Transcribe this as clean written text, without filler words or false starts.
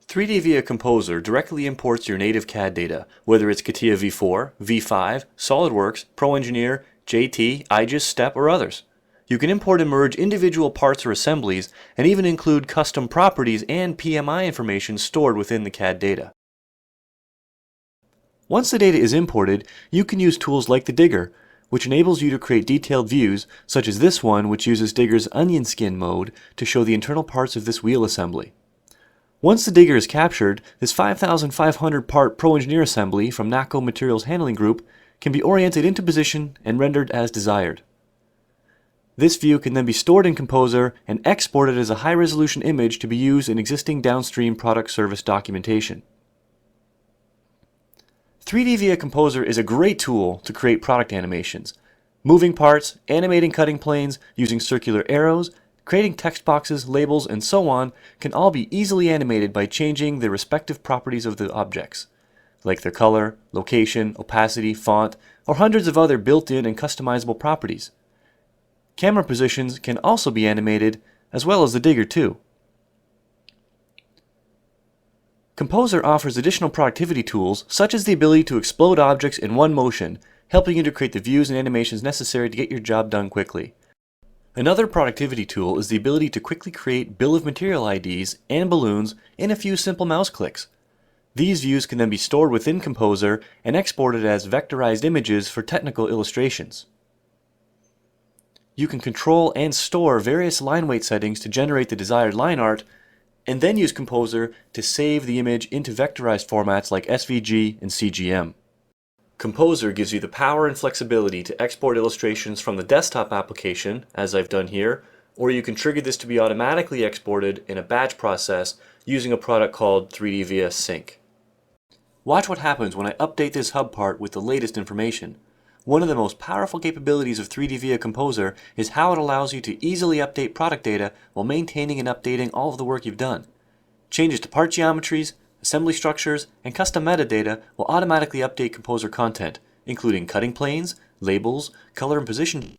3D Via Composer directly imports your native CAD data, whether it's CATIA V4, V5, SOLIDWORKS, ProEngineer, JT, IGES, STEP, or others. You can import and merge individual parts or assemblies, and even include custom properties and PMI information stored within the CAD data. Once the data is imported, you can use tools like the Digger, which enables you to create detailed views, such as this one, which uses Digger's onion skin mode to show the internal parts of this wheel assembly. Once the Digger is captured, this 5,500 part ProEngineer assembly from NACO Materials Handling Group can be oriented into position and rendered as desired. This view can then be stored in Composer and exported as a high-resolution image to be used in existing downstream product service documentation. 3D Via Composer is a great tool to create product animations. Moving parts, animating cutting planes, using circular arrows, creating text boxes, labels, and so on can all be easily animated by changing the respective properties of the objects, like their color, location, opacity, font, or hundreds of other built-in and customizable properties. Camera positions can also be animated, as well as the Digger too. Composer offers additional productivity tools, such as the ability to explode objects in one motion, helping you to create the views and animations necessary to get your job done quickly. Another productivity tool is the ability to quickly create bill of material IDs and balloons in a few simple mouse clicks. These views can then be stored within Composer and exported as vectorized images for technical illustrations. You can control and store various line weight settings to generate the desired line art, and then use Composer to save the image into vectorized formats like SVG and CGM. Composer gives you the power and flexibility to export illustrations from the desktop application, as I've done here, or you can trigger this to be automatically exported in a batch process using a product called 3D Via Sync. Watch what happens when I update this hub part with the latest information. One of the most powerful capabilities of 3D Via Composer is how it allows you to easily update product data while maintaining and updating all of the work you've done. Changes to part geometries, assembly structures, and custom metadata will automatically update Composer content, including cutting planes, labels, color and position